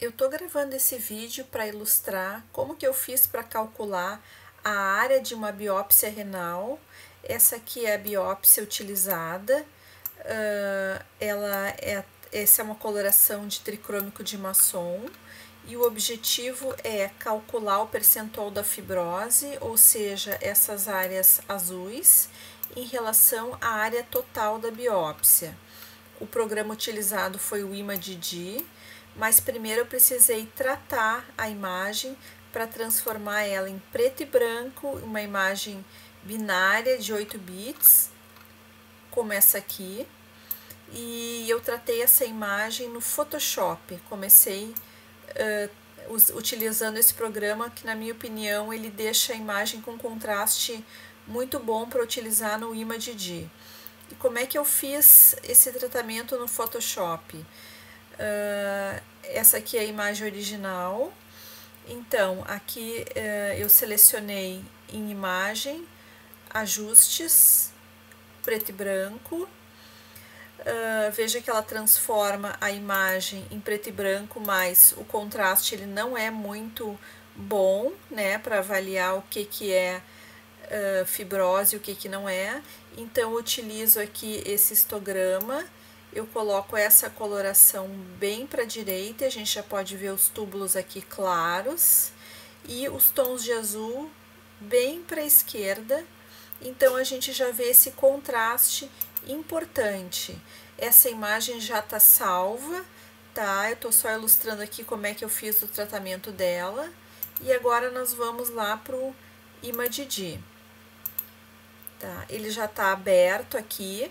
Eu tô gravando esse vídeo para ilustrar como que eu fiz para calcular a área de uma biópsia renal. Essa aqui é a biópsia utilizada. Essa é uma coloração de tricrômico de Masson e o objetivo é calcular o percentual da fibrose, ou seja, essas áreas azuis, em relação à área total da biópsia. O programa utilizado foi o ImageD, mas primeiro eu precisei tratar a imagem para transformar ela em preto e branco, uma imagem binária de 8 bits, como essa aqui. E eu tratei essa imagem no Photoshop. Comecei utilizando esse programa que, na minha opinião, ele deixa a imagem com contraste muito bom para utilizar no ImageD. E como é que eu fiz esse tratamento no Photoshop? Essa aqui é a imagem original. Então, aqui eu selecionei em imagem, ajustes, preto e branco. Veja que ela transforma a imagem em preto e branco, mas o contraste ele não é muito bom, né, para avaliar o que é fibrose e o que não é. Então, eu utilizo aqui esse histograma. Eu coloco essa coloração bem para a direita, a gente já pode ver os túbulos aqui claros e os tons de azul bem para a esquerda. Então, a gente já vê esse contraste importante. Essa imagem já está salva, tá? Eu estou só ilustrando aqui como é que eu fiz o tratamento dela. E agora nós vamos lá para o ImageD. Tá? Ele já está aberto aqui.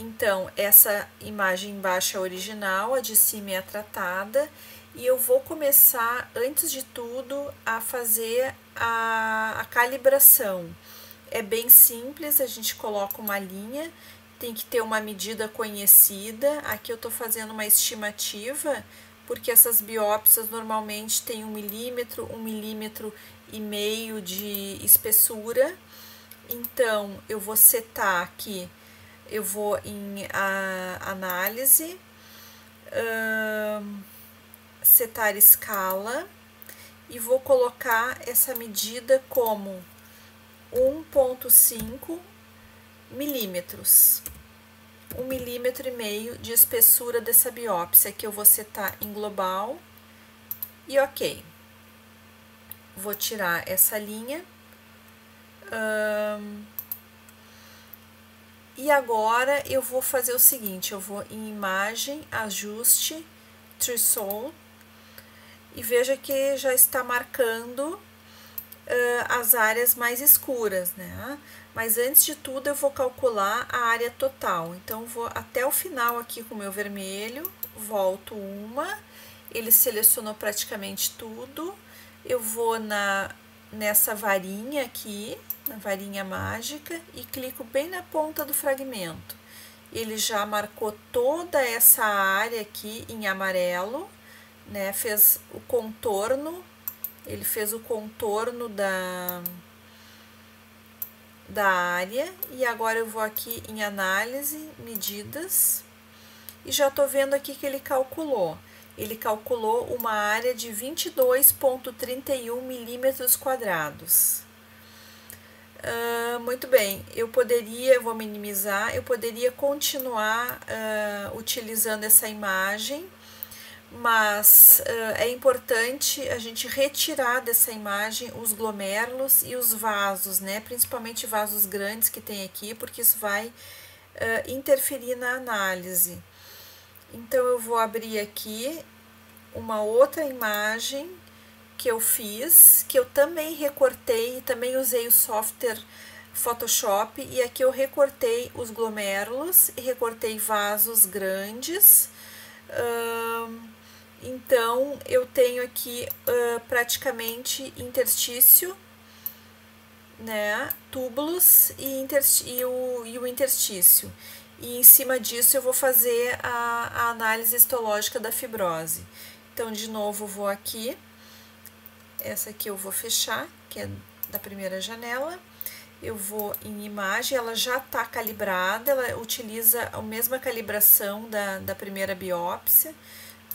Então, essa imagem embaixo é a original, a de cima é a tratada, e eu vou começar, antes de tudo, a fazer a calibração. É bem simples, a gente coloca uma linha, tem que ter uma medida conhecida. Aqui eu estou fazendo uma estimativa, porque essas biópsias normalmente têm 1 milímetro, 1,5 mm de espessura. Então, eu vou setar aqui. Eu vou em análise, setar escala e vou colocar essa medida como 1,5 milímetros, 1,5 mm de espessura dessa biópsia, que eu vou setar em global e ok. Vou tirar essa linha. E agora eu vou fazer o seguinte, eu vou em imagem, ajuste, threshold, e veja que já está marcando as áreas mais escuras, né? Mas antes de tudo eu vou calcular a área total. Então vou até o final aqui com o meu vermelho, volto uma, ele selecionou praticamente tudo. Eu vou nessa varinha aqui, na varinha mágica, e clico bem na ponta do fragmento. Ele já marcou toda essa área aqui em amarelo, né? Fez o contorno, ele fez o contorno da área. E agora eu vou aqui em análise, medidas, e já tô vendo aqui que ele calculou. Ele calculou uma área de 22,31 milímetros quadrados. Muito bem, eu vou minimizar, eu poderia continuar utilizando essa imagem, mas é importante a gente retirar dessa imagem os glomérulos e os vasos, né? Principalmente vasos grandes que tem aqui, porque isso vai interferir na análise. Então, eu vou abrir aqui uma outra imagem que eu fiz, que eu também recortei, também usei o software Photoshop, e aqui eu recortei os glomérulos e recortei vasos grandes. Então, eu tenho aqui praticamente interstício, né, túbulos e o interstício. E em cima disso eu vou fazer a análise histológica da fibrose. Então, de novo, eu vou aqui. Essa aqui eu vou fechar, que é da primeira janela. Eu vou em imagem, ela já está calibrada, ela utiliza a mesma calibração da primeira biópsia.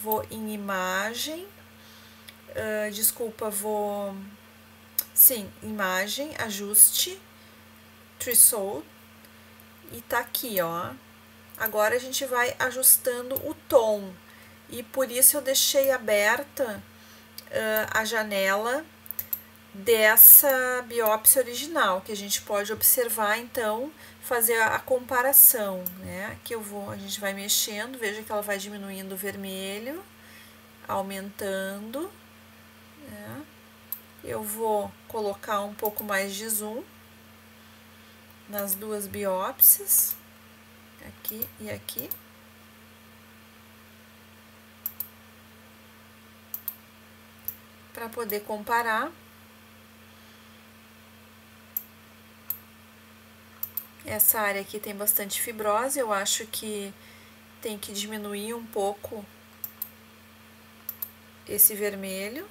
Vou em imagem, desculpa, vou... Sim, imagem, ajuste, threshold, e tá aqui, ó. Agora a gente vai ajustando o tom, e por isso eu deixei aberta a janela dessa biópsia original, que a gente pode observar, então, fazer a comparação, né? Aqui a gente vai mexendo, veja que ela vai diminuindo o vermelho, aumentando, né? Eu vou colocar um pouco mais de zoom nas duas biópsias, aqui e aqui. Para poder comparar. Essa área aqui tem bastante fibrose, eu acho que tem que diminuir um pouco esse vermelho.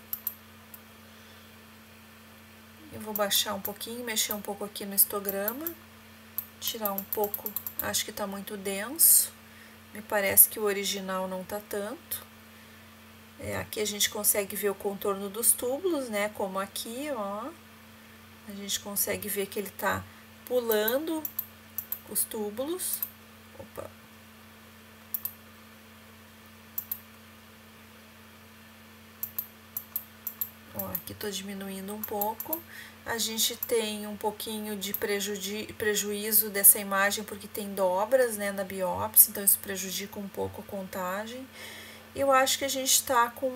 Eu vou baixar um pouquinho, mexer um pouco aqui no histograma, tirar um pouco, acho que tá muito denso, me parece que o original não tá tanto. Aqui a gente consegue ver o contorno dos túbulos, né, como aqui, ó, a gente consegue ver que ele tá pulando os túbulos. Opa. Ó, aqui tô diminuindo um pouco. A gente tem um pouquinho de prejuízo dessa imagem porque tem dobras, né, na biópsia, então isso prejudica um pouco a contagem. Eu acho que a gente tá com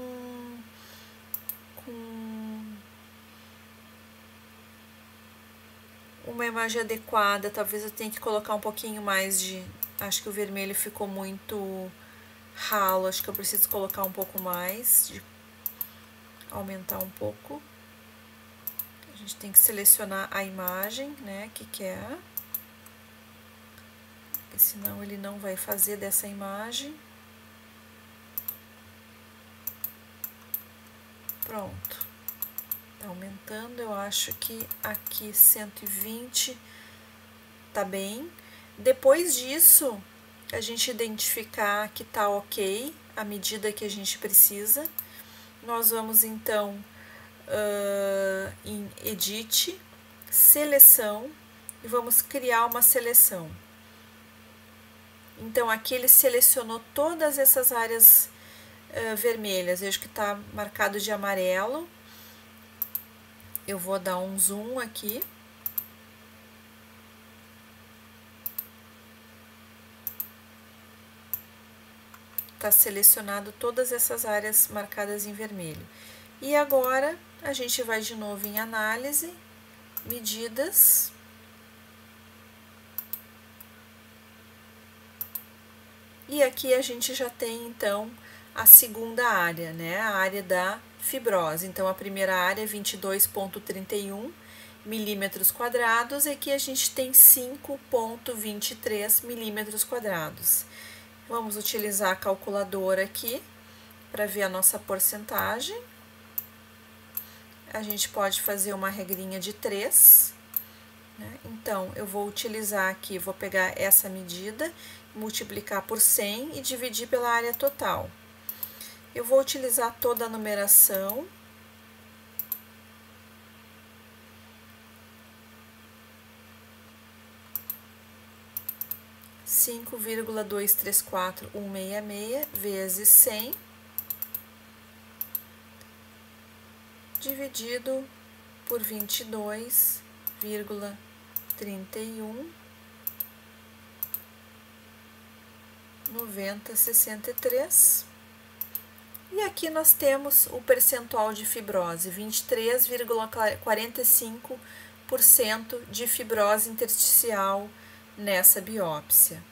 uma imagem adequada. Talvez eu tenha que colocar um pouquinho mais de... Acho que o vermelho ficou muito ralo, acho que eu preciso colocar um pouco mais, aumentar um pouco. A gente tem que selecionar a imagem, né, que quer, porque senão ele não vai fazer dessa imagem. Pronto. Tá aumentando, eu acho que aqui 120 tá bem. Depois disso, a gente identificar que tá ok a medida que a gente precisa. Nós vamos então em Edit, Seleção, e vamos criar uma seleção. Então aqui ele selecionou todas essas áreas vermelhas, vejo que está marcado de amarelo. Eu vou dar um zoom aqui. Está selecionado todas essas áreas marcadas em vermelho. E agora a gente vai de novo em análise, medidas. E aqui a gente já tem então a segunda área, né? A área da fibrose. Então a primeira área é 22,31 milímetros quadrados e aqui a gente tem 5,23 milímetros quadrados. Vamos utilizar a calculadora aqui para ver a nossa porcentagem. A gente pode fazer uma regrinha de 3, né? Então, eu vou utilizar aqui, vou pegar essa medida, multiplicar por 100 e dividir pela área total. Eu vou utilizar toda a numeração. Cinco vírgula 234,166 vezes 100 dividido por 22,31 90,63. E aqui nós temos o percentual de fibrose, 23,45% de fibrose intersticial nessa biópsia.